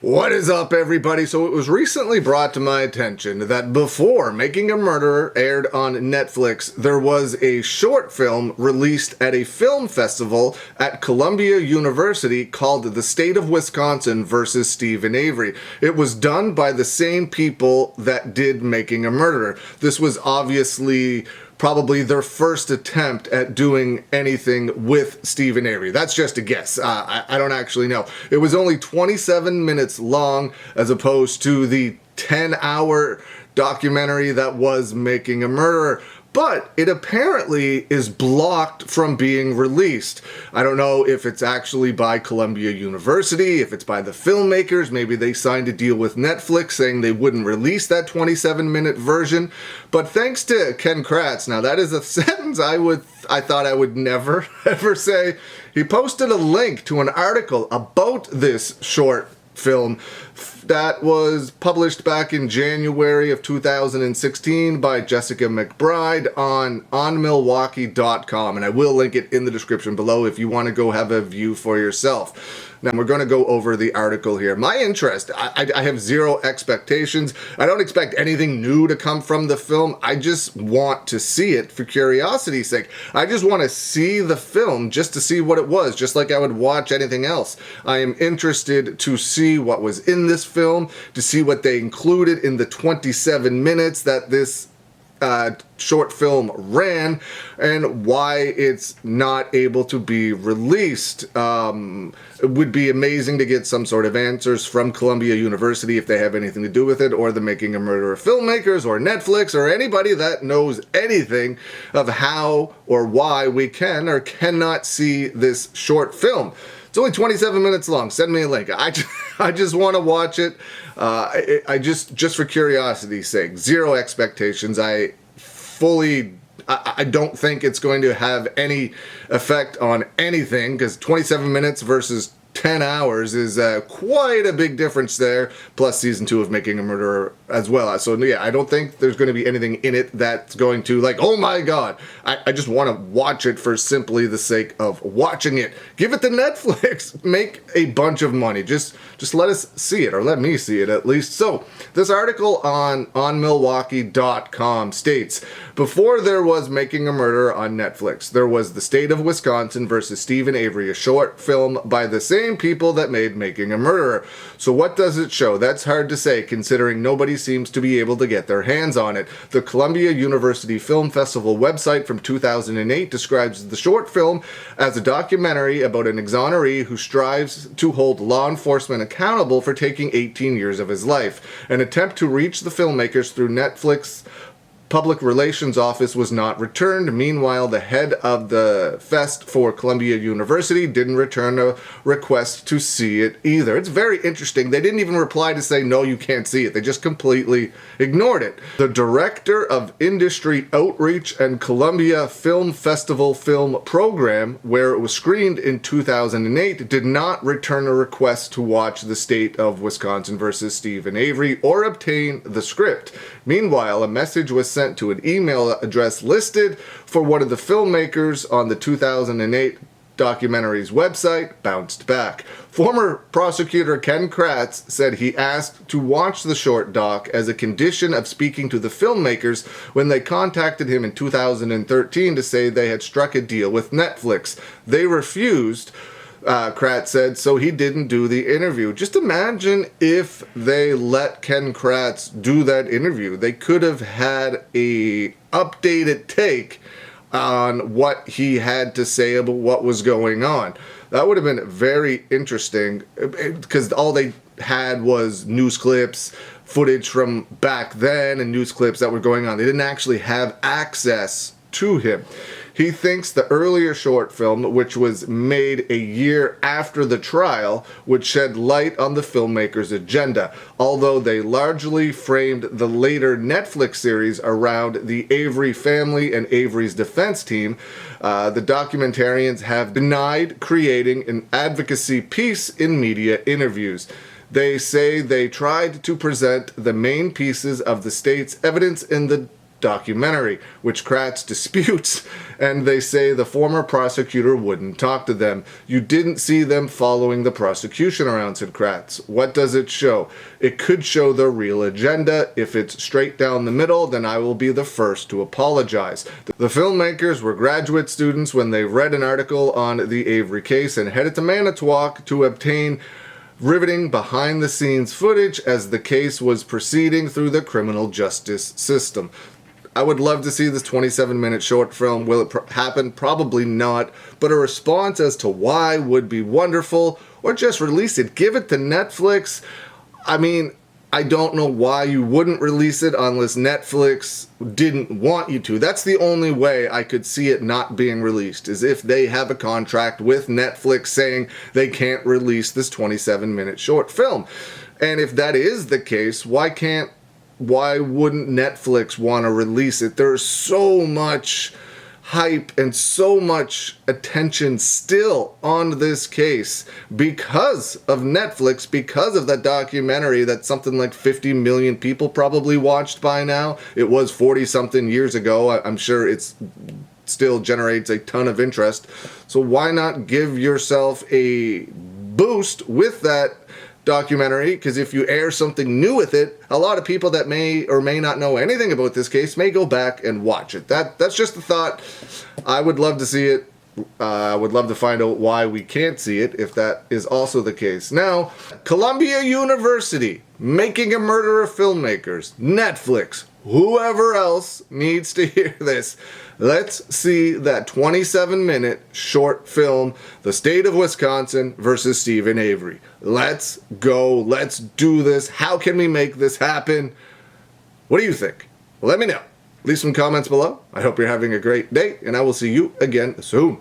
What is up, everybody? So it was recently brought to my attention that before Making a Murderer aired on Netflix, there was a short film released at a film festival at Columbia University called The State of Wisconsin versus Stephen Avery. It was done by the same people that did Making a Murderer. This was obviously probably their first attempt at doing anything with Stephen Avery. That's just a guess. I don't actually know. It was only 27 minutes long as opposed to the 10-hour documentary that was Making a Murderer. But it apparently is blocked from being released. I don't know if it's actually by Columbia University, if it's by the filmmakers. Maybe they signed a deal with Netflix saying they wouldn't release that 27-minute version. But thanks to Ken Kratz, now that is a sentence I thought I would never ever say. He posted a link to an article about this short film that was published back in January of 2016 by Jessica McBride on onmilwaukee.com, and I will link it in the description below if you want to go have a view for yourself. Now, we're going to go over the article here. My interest, I have zero expectations. I don't expect anything new to come from the film. I just want to see it for curiosity's sake. I just want to see the film just to see what it was, just like I would watch anything else. I am interested to see what was in this film, to see what they included in the 27 minutes that this short film ran, and why it's not able to be released. It would be amazing to get some sort of answers from Columbia University if they have anything to do with it, or the Making a Murderer filmmakers, or Netflix, or anybody that knows anything of how or why we can or cannot see this short film. It's only 27 minutes long. Send me a link. I just want to watch it. I just for curiosity's sake. Zero expectations. I don't think it's going to have any effect on anything, because 27 minutes versus 10 hours is quite a big difference there, plus season 2 of Making a Murderer as well. So yeah, I don't think there's going to be anything in it that's going to, like, oh my god. I just want to watch it for simply the sake of watching it. Give it to Netflix. Make a bunch of money. Just let us see it, or let me see it at least. So this article on onmilwaukee.com states, before there was Making a Murderer on Netflix, there was The State of Wisconsin versus Stephen Avery, a short film by the same people that made Making a Murderer. So what does it show? That's hard to say, considering nobody seems to be able to get their hands on it. The Columbia University Film Festival website from 2008 describes the short film as a documentary about an exoneree who strives to hold law enforcement accountable for taking 18 years of his life. An attempt to reach the filmmakers through Netflix Public Relations Office was not returned. Meanwhile, the head of the fest for Columbia University didn't return a request to see it either. It's very interesting. They didn't even reply to say, no, you can't see it. They just completely ignored it. The director of Industry Outreach and Columbia Film Festival Film Program, where it was screened in 2008, did not return a request to watch The State of Wisconsin versus Stephen Avery or obtain the script. Meanwhile, a message was sent to an email address listed for one of the filmmakers on the 2008 documentary's website bounced back. Former prosecutor Ken Kratz said he asked to watch the short doc as a condition of speaking to the filmmakers when they contacted him in 2013 to say they had struck a deal with Netflix. They refused, Kratz said, so he didn't do the interview. Just imagine if they let Ken Kratz do that interview. They could have had a updated take on what he had to say about what was going on. That would have been very interesting, because all they had was news clips, footage from back then, and news clips that were going on. They didn't actually have access to him. He thinks the earlier short film, which was made a year after the trial, would shed light on the filmmaker's agenda, although they largely framed the later Netflix series around the Avery family and Avery's defense team. The documentarians have denied creating an advocacy piece in media interviews. They say they tried to present the main pieces of the state's evidence in the documentary, which Kratz disputes, and they say the former prosecutor wouldn't talk to them. You didn't see them following the prosecution around, said Kratz. What does it show? It could show the real agenda. If it's straight down the middle, then I will be the first to apologize. The filmmakers were graduate students when they read an article on the Avery case and headed to Manitowoc to obtain riveting behind-the-scenes footage as the case was proceeding through the criminal justice system. I would love to see this 27-minute short film. Will it happen? Probably not. But a response as to why would be wonderful. Or just release it. Give it to Netflix. I mean, I don't know why you wouldn't release it unless Netflix didn't want you to. That's the only way I could see it not being released, is if they have a contract with Netflix saying they can't release this 27-minute short film. And if that is the case, why wouldn't Netflix want to release it? There's so much hype and so much attention still on this case because of Netflix, because of that documentary that something like 50 million people probably watched by now. It was 40-something years ago. I'm sure it's still generates a ton of interest. So why not give yourself a boost with that documentary? Because if you air something new with it, a lot of people that may or may not know anything about this case may go back and watch it. That's just a thought. I would love to see it. I would love to find out why we can't see it, if that is also the case. Now, Columbia University, making a murder of filmmakers, Netflix, whoever else needs to hear this. Let's see that 27-minute short film, The State of Wisconsin versus Stephen Avery. Let's go. Let's do this. How can we make this happen? What do you think? Let me know. Leave some comments below. I hope you're having a great day, and I will see you again soon.